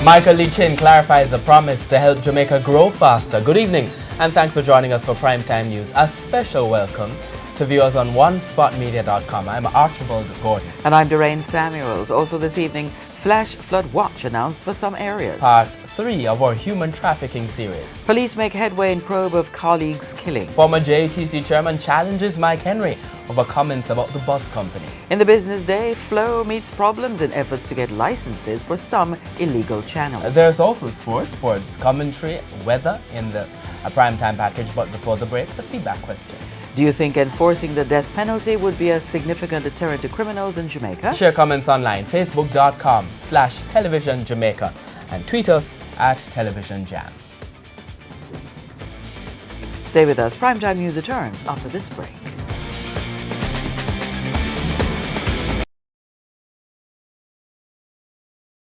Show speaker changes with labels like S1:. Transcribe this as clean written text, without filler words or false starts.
S1: Michael Lee Chin clarifies the promise to help Jamaica grow faster. Good evening and thanks for joining us for Primetime News. A special welcome to viewers on onespotmedia.com. I'm Archibald Gordon.
S2: And I'm Doreen Samuels. Also this evening, flash flood watch announced for some areas.
S1: Part 3 of our human trafficking series.
S2: Police make headway in probe of colleagues' killing.
S1: Former JTC chairman challenges Mike Henry over comments about the bus company.
S2: In the business day, flow meets problems in efforts to get licenses for some illegal channels.
S1: There's also sports commentary, weather in the primetime package. But before the break, the feedback question.
S2: Do you think enforcing the death penalty would be a significant deterrent to criminals in Jamaica?
S1: Share comments online, facebook.com/television Jamaica and tweet us at Television Jam.
S2: Stay with us. Primetime News returns after this break.